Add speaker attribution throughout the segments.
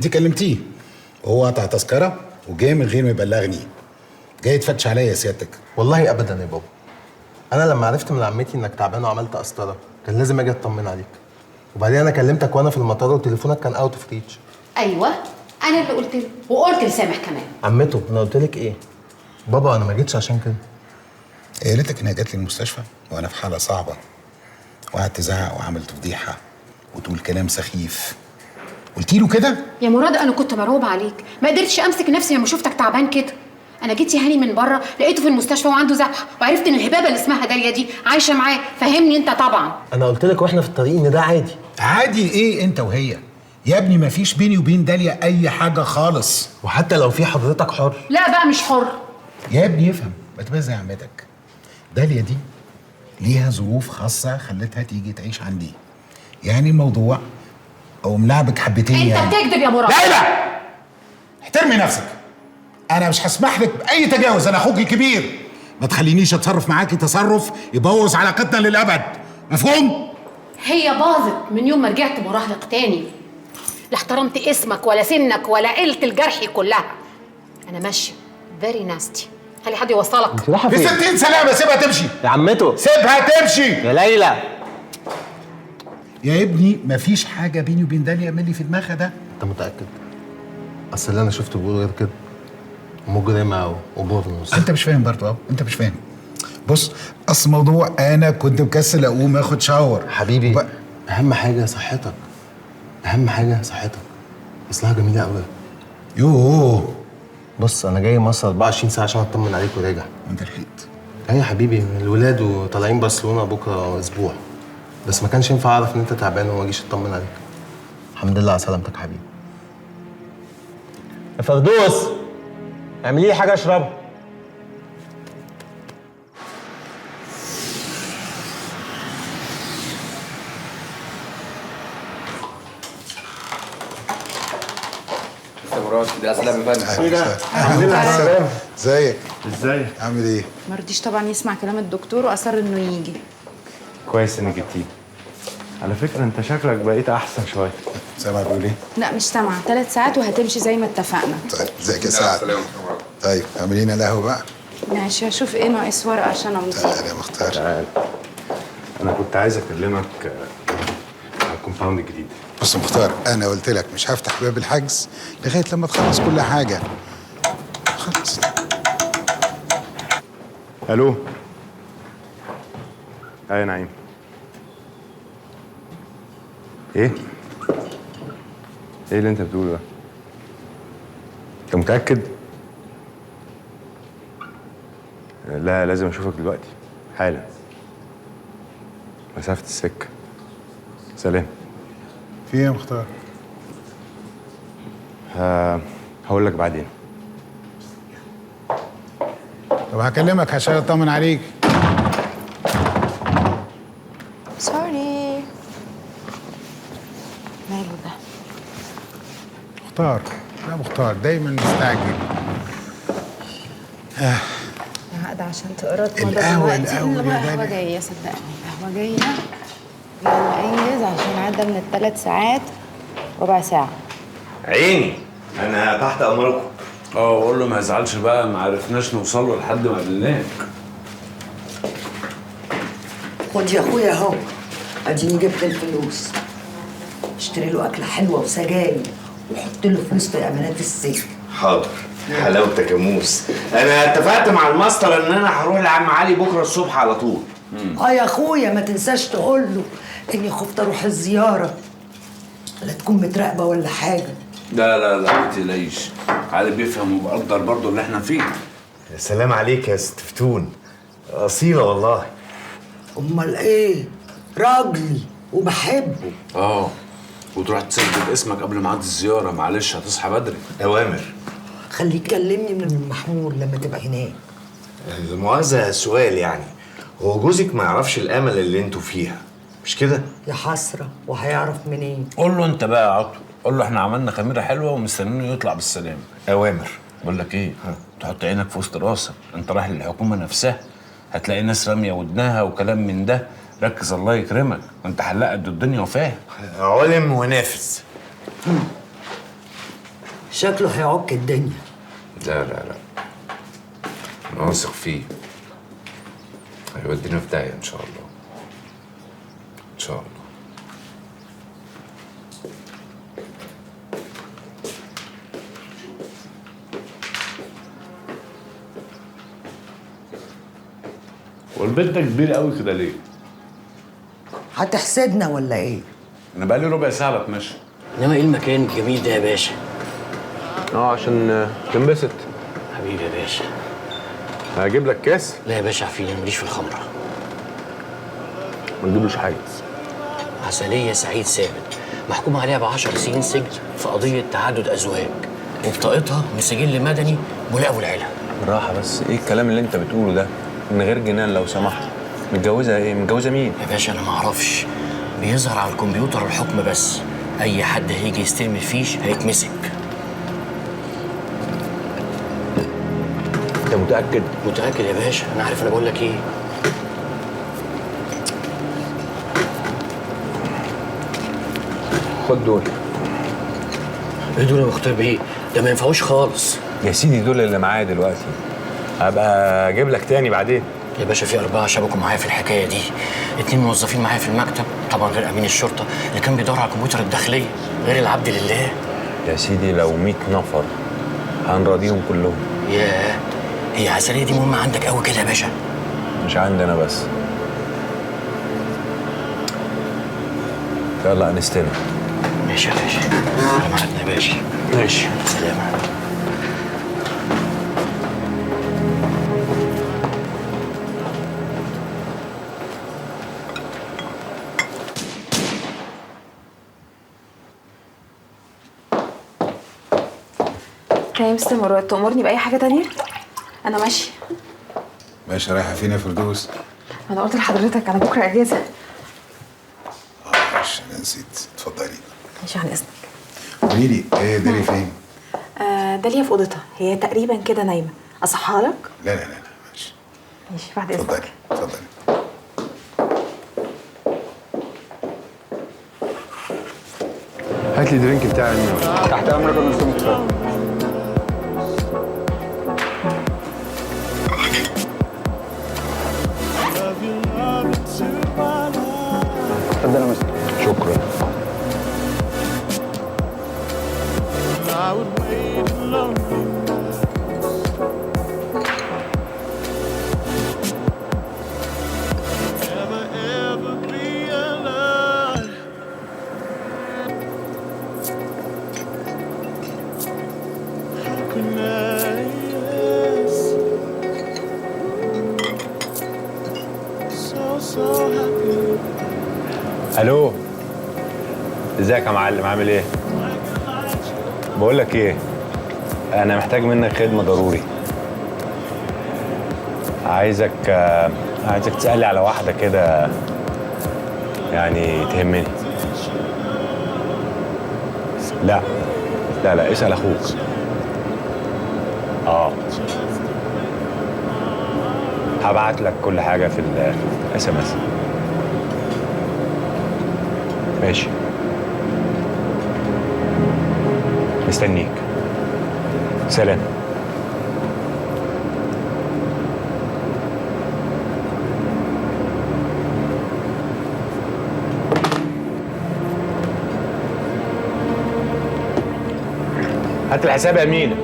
Speaker 1: انت كلمتيه وهو قطع تذكره وجاي من غير ما يبلغني. جاي تفتش عليا يا سيادتك؟
Speaker 2: والله ابدا يا بابا. انا لما عرفت من عمتي انك تعبان وعملت قسطره كان لازم اجي اطمن عليك. وبعدين انا كلمتك وانا في المطار وتليفونك كان اوت اوف ريتش.
Speaker 3: ايوه انا اللي قلت له وقلت لسامح كمان.
Speaker 2: عمته انا قلت لك ايه؟ بابا انا ما جيتش عشان كده.
Speaker 1: هي قالت انها جات لي المستشفى وانا في حاله صعبه، وقعدت تزعق وعملت فضيحه وتقول كلام سخيف. قلت له كده؟
Speaker 3: يا مراد انا كنت مرعوبه عليك، ما قدرتش امسك نفسي لما شفتك تعبان كده. انا جيت يا هاني من بره لقيته في المستشفى وعنده زحمه، وعرفت ان الهبابه اللي اسمها داليا دي عايشه معاه. فهمني انت طبعا.
Speaker 2: انا قلت لك واحنا في الطريق ان ده عادي.
Speaker 1: عادي ايه انت وهي؟ يا ابني ما فيش بيني وبين داليا اي حاجه خالص.
Speaker 2: وحتى لو في حضرتك حر.
Speaker 3: لا بقى مش حر.
Speaker 1: يا ابني افهم، ما تبقى زي عمتك. داليا دي ليها ظروف خاصه خلتها تيجي تعيش عندي. يعني الموضوع او ملعبك حبتين
Speaker 3: انت
Speaker 1: يعني.
Speaker 3: بتكذب يا مراد.
Speaker 1: لا احترمي نفسك. انا مش هسمح لك باي تجاوز، انا اخوك الكبير. ما تخلينيش اتصرف معاكي تصرف يبوظ علاقتنا للابد، مفهوم؟
Speaker 3: هي باظت من يوم ما رجعت مراهق تاني. لا احترمت اسمك ولا سنك ولا عيلة الجرحي كلها. انا ماشيه فيري ناستي. خلي حد يوصلك.
Speaker 2: انت رايحه
Speaker 1: ب
Speaker 2: فين؟
Speaker 1: 60 سلامه، سيبها تمشي.
Speaker 2: يا عمته
Speaker 1: سيبها تمشي
Speaker 2: يا ليلى.
Speaker 1: يا ابني مفيش حاجه بيني وبين داليا من اللي في دماغها ده.
Speaker 2: انت متاكد؟ اصل اللي انا شفته بيقول غير كده. مجرمه وبورنوس.
Speaker 1: انت مش فاهم برضه اهو، انت مش فاهم. بص، اصل الموضوع انا كنت مكسل اقوم اخد شاور
Speaker 2: حبيبي اهم حاجه صحتك. اهم حاجه صحتك. اصلها جميله قوي.
Speaker 1: يوه.
Speaker 2: بص انا جاي مصر 24 ساعه عشان اطمن عليك وراجع.
Speaker 1: وانت لحقت؟
Speaker 2: ايوه يا حبيبي، الولاد وطالعين برشلونه بكره اسبوع. بس ما كانش ينفع اعرف ان انت تعبان وما اجيش اطمن عليك. الحمد لله على سلامتك يا حبيبي. يا فردوس اعملي لي حاجه اشربها.
Speaker 4: مراد ده سلام يا فندم.
Speaker 1: ايه ده؟ الحمد لله على السلامه. ازيك؟
Speaker 5: ازاي؟
Speaker 1: عامل ايه؟
Speaker 6: ما رضيش طبعا يسمع كلام الدكتور واصر انه يجي.
Speaker 5: كويس انك جبتيه. على فكرة انت شكلك بقيت احسن شوية.
Speaker 1: سامع بيقول ايه؟
Speaker 6: لا مش سامعه، 3 ساعات وهتمشي زي ما اتفقنا.
Speaker 1: طيب ازيك يا سعد؟ طيب اعملي لنا القهوه بقى.
Speaker 6: ماشي هشوف ايه ناقص ورقه عشان امضي.
Speaker 1: تعالى يا مختار.
Speaker 5: تعال. انا كنت عايز اكلمك على الكومباوند الجديد.
Speaker 1: بص يا مختار، انا قلت لك مش هفتح باب الحجز لغايه لما تخلص كل حاجه. خلص.
Speaker 5: الو. يا نعيم. ايه؟ ايه اللي انت بتقوله ده؟ انت متأكد؟ لا لازم اشوفك دلوقتي حالا. مسافة السكة. سلام.
Speaker 1: في ايه يا مختار؟
Speaker 5: هقول لك بعدين.
Speaker 1: طب هكلمك عشان اطمن عليك.
Speaker 6: سوري. ماله ده؟
Speaker 1: مختار، لا مختار دايما مستعجل.
Speaker 6: انا هقعد عشان تقرا
Speaker 1: القهوة يا
Speaker 6: القهوه
Speaker 1: داليا.
Speaker 6: جايه صدقني، القهوه جايه. يلا انجز عشان عدى من ال3 ساعات ربع ساعه.
Speaker 7: عيني انا تحت امركم.
Speaker 8: وقول له ما يزعلش بقى، ما عرفناش نوصل له لحد ما قابلناك.
Speaker 9: خد يا اخويا اهو، اديني جبت الفلوس. اشتري له اكله حلوه وسجاير وحط له فلوس في امانات السجن.
Speaker 7: حاضر. حلاوتك يا موس. انا اتفقت مع الماستر ان انا هروح لعم علي بكره الصبح على طول.
Speaker 9: يا اخويا ما تنساش تقول له اني خفت اروح الزياره، لا تكون متراقبه ولا حاجه.
Speaker 8: لا لا لا ما تقلقيش، علي بيفهم وبقدر برضه اللي احنا فيه.
Speaker 7: يا سلام عليك يا ست فتون، اصيله والله.
Speaker 9: امال ايه؟ راجلي وبحبه.
Speaker 8: وتروح تسجل اسمك قبل ميعاد الزياره، معلش هتصحى بدري.
Speaker 7: اوامر.
Speaker 9: خليه يكلمني من المحمول لما تبقى هناك.
Speaker 7: المؤاخذه سؤال يعني، هو جوزك ما يعرفش الامل اللي انتوا فيها مش كده؟
Speaker 9: يا حسره، وهيعرف منين؟
Speaker 8: قول له انت بقى يا عطو، قول له احنا عملنا خميره حلوه ومستنينه يطلع بالسلامه.
Speaker 7: اوامر.
Speaker 8: بقول لك ايه، تحط عينك في وسط راسك، انت رايح للحكومه نفسها، هتلاقي ناس راميه ودنها وكلام من ده. ركز الله يكرمك، وانت حلاق قد الدنيا وفاهم.
Speaker 7: علم ونافذ.
Speaker 9: شكله هيعك الدنيا.
Speaker 7: لا لا لا، انا واثق فيه، هيودينا في داهيه ان شاء الله، ان شاء الله.
Speaker 8: والبيت ده كبير قوي كده ليه؟
Speaker 9: هتحسدنا ولا ايه؟
Speaker 8: انا بقالي ربع ساعه بتمشى.
Speaker 4: انما ايه المكان الجميل ده يا باشا؟
Speaker 5: عشان تنبسط.
Speaker 4: حبيبي يا باشا.
Speaker 5: هجيب لك كاس.
Speaker 4: لا يا باشا عفيني، ماليش في الخمره.
Speaker 5: ما تجيبلوش حاجه.
Speaker 4: عسلية سعيد ثابت محكوم عليها ب10 سنين سجن في قضية تعدد أزواج، وبطاقتها من سجل مدني ملاقب العيلة.
Speaker 5: بالراحه بس، ايه الكلام اللي انت بتقوله ده؟ من غير جنان لو سمحت. متجوزه ايه؟ متجوزه مين؟
Speaker 4: يا باشا أنا معرفش، بيظهر على الكمبيوتر الحكم بس، أي حد هيجي يستلم الفيش هيتمسك.
Speaker 5: انت متاكد؟
Speaker 4: متأكد يا باشا، أنا عارف أنا بقول لك إيه.
Speaker 5: خد دول.
Speaker 4: إيه دول يا مختار بيه؟ ده ما ينفعوش خالص.
Speaker 5: يا سيدي دول اللي معايا دلوقتي، هبقى اجيب لك تاني بعدين.
Speaker 4: يا باشا في 4 شبكوا معايا في الحكاية دي، 2 موظفين معايا في المكتب، طبعا غير أمين الشرطة اللي كان بيدور على الكمبيوتر الداخلية، غير العبد لله.
Speaker 5: يا سيدي لو 100 نفر هنراضيهم كلهم.
Speaker 4: ياه، هي عسلية دي مهمة عندك قوي كده يا باشا؟
Speaker 5: مش عندنا بس. يلا انستنا.
Speaker 4: ماشي يا باشا، سلام عليكم يا باشا.
Speaker 5: ماشي.
Speaker 4: سلام.
Speaker 6: يا مستر مراد تأمرني بأي حاجة تانية؟ أنا ماشية.
Speaker 1: باشا رايحه فين يا فردوس؟
Speaker 6: أنا قلت لحضرتك أنا بكرة أجازة.
Speaker 1: معلش انا نسيت، اتفضلي.
Speaker 6: ماشي عن إذنك.
Speaker 1: قولي لي ايه داليا فين؟
Speaker 6: داليا في أوضتها، هي تقريبا كده نايمة. أصحى لك؟
Speaker 1: لا لا لا ماشي.
Speaker 6: ماشي بعد إذنك.
Speaker 1: اتفضلي اتفضلي.
Speaker 5: هات لي درينك بتاعي.
Speaker 10: تحت امرك يا مستر مختار. اتفضل يا مستر.
Speaker 5: شكرا. الو، ازيك يا معلم؟ عامل ايه؟ بقول لك ايه، انا محتاج منك خدمه ضروري. عايزك تسألي على واحده كده يعني تهمني. لا لا لا، اسأل اخوك. هبعت لك كل حاجه في الاس ام اس. ماشي، مستنيك. سلام. هات الحساب يا أمينة.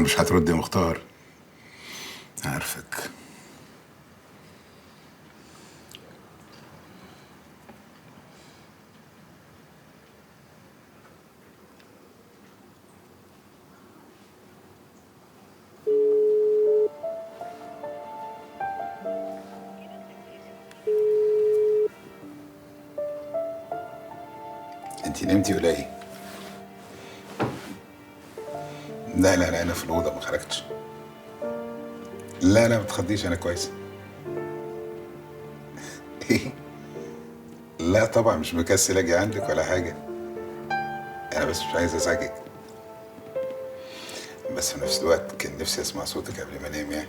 Speaker 1: مش هترد يا مختار. عارفك. انتي نمتي ولا ايه؟ لا لا لا، انا في الاوضه ما خرجتش. لا لا ما تخضيش، انا كويس. ايه؟ لا طبعا مش مكسل اجي عندك ولا حاجه، انا بس مش عايز ازعجك، بس في نفس الوقت كان نفسي اسمع صوتك قبل ما انام يعني.